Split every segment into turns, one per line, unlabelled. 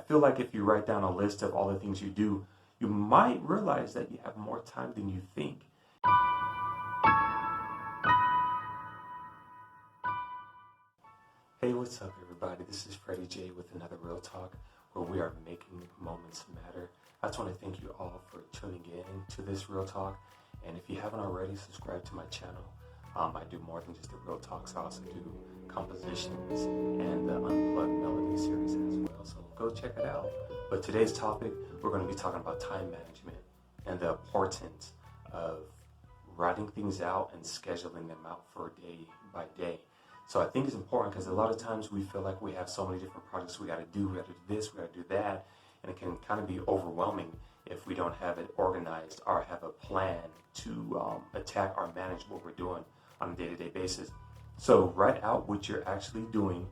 feel like if you write down a list of all the things you do, you might realize that you have more time than you think. Hey, what's up everybody? This is Freddy J with another Real Talk where we are making moments matter. I just want to thank you all for tuning in to this Real Talk. And if you haven't already, subscribe to my channel. I do more than just the Real Talks. I also do compositions and the Unplugged Melody series as well. So go check it out. But today's topic, we're going to be talking about time management and the importance of writing things out and scheduling them out for day by day. So I think it's important because a lot of times we feel like we have so many different projects we got to do. We got to do this, we got to do that. And it can kind of be overwhelming if we don't have it organized or have a plan to attack or manage what we're doing on a day-to-day basis. So write out what you're actually doing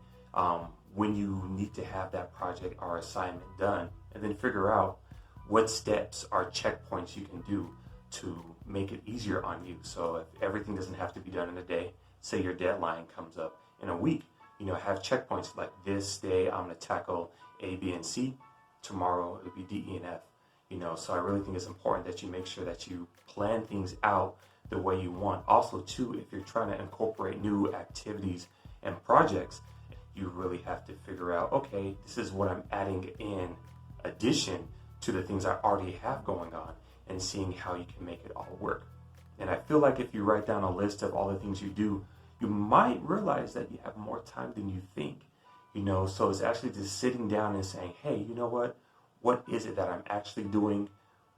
when you need to have that project or assignment done, and then figure out what steps or checkpoints you can do to make it easier on you. So if everything doesn't have to be done in a day, say your deadline comes up in a week, have checkpoints like this day I'm going to tackle A, B, and C. Tomorrow it'll be D, E, and F. So I really think it's important that you make sure that you plan things out the way you want. Also, too, if you're trying to incorporate new activities and projects, you really have to figure out, okay, this is what I'm adding in addition to the things I already have going on, and seeing how you can make it all work. And I feel like if you write down a list of all the things you do, you might realize that you have more time than you think. So it's actually just sitting down and saying, hey, you know what? What is it that I'm actually doing?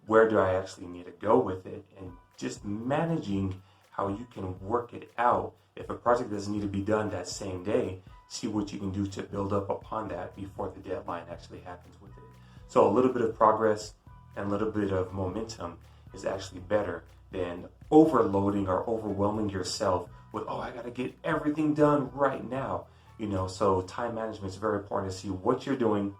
Where do I actually need to go with it? And just managing how you can work it out. If a project doesn't need to be done that same day, see what you can do to build up upon that before the deadline actually happens with it. So a little bit of progress and a little bit of momentum is actually better than overloading or overwhelming yourself with, oh, I got to get everything done right now. So time management is very important to see what you're doing,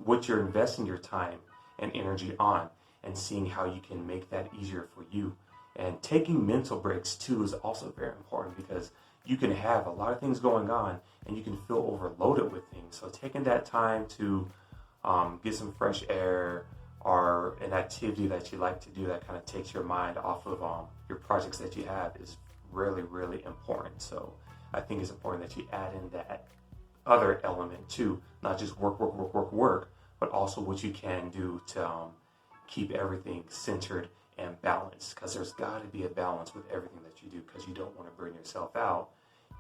what you're investing your time and energy on, and seeing how you can make that easier for you. And taking mental breaks too is also very important, because you can have a lot of things going on and you can feel overloaded with things. So taking that time to get some fresh air or an activity that you like to do that kind of takes your mind off of your projects that you have is really, really important. So I think it's important that you add in that other element too, not just work, but also what you can do to keep everything centered and balanced, because there's got to be a balance with everything that you do, because you don't want to burn yourself out,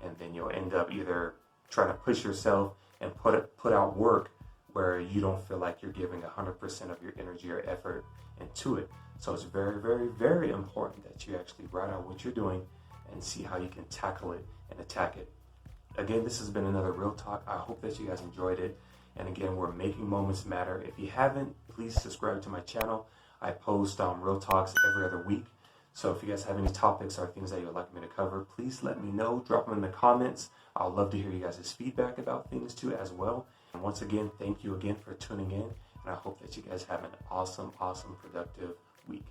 and then you'll end up either trying to push yourself and put out work where you don't feel like you're giving 100% of your energy or effort into it. So it's very, very, very important that you actually write out what you're doing and see how you can tackle it and attack it. Again, this has been another Real Talk. I hope that you guys enjoyed it. And again, we're making moments matter. If you haven't, please subscribe to my channel. I post Real Talks every other week. So if you guys have any topics or things that you would like me to cover, please let me know. Drop them in the comments. I'd love to hear you guys' feedback about things too as well. And once again, thank you again for tuning in. And I hope that you guys have an awesome, awesome, productive week.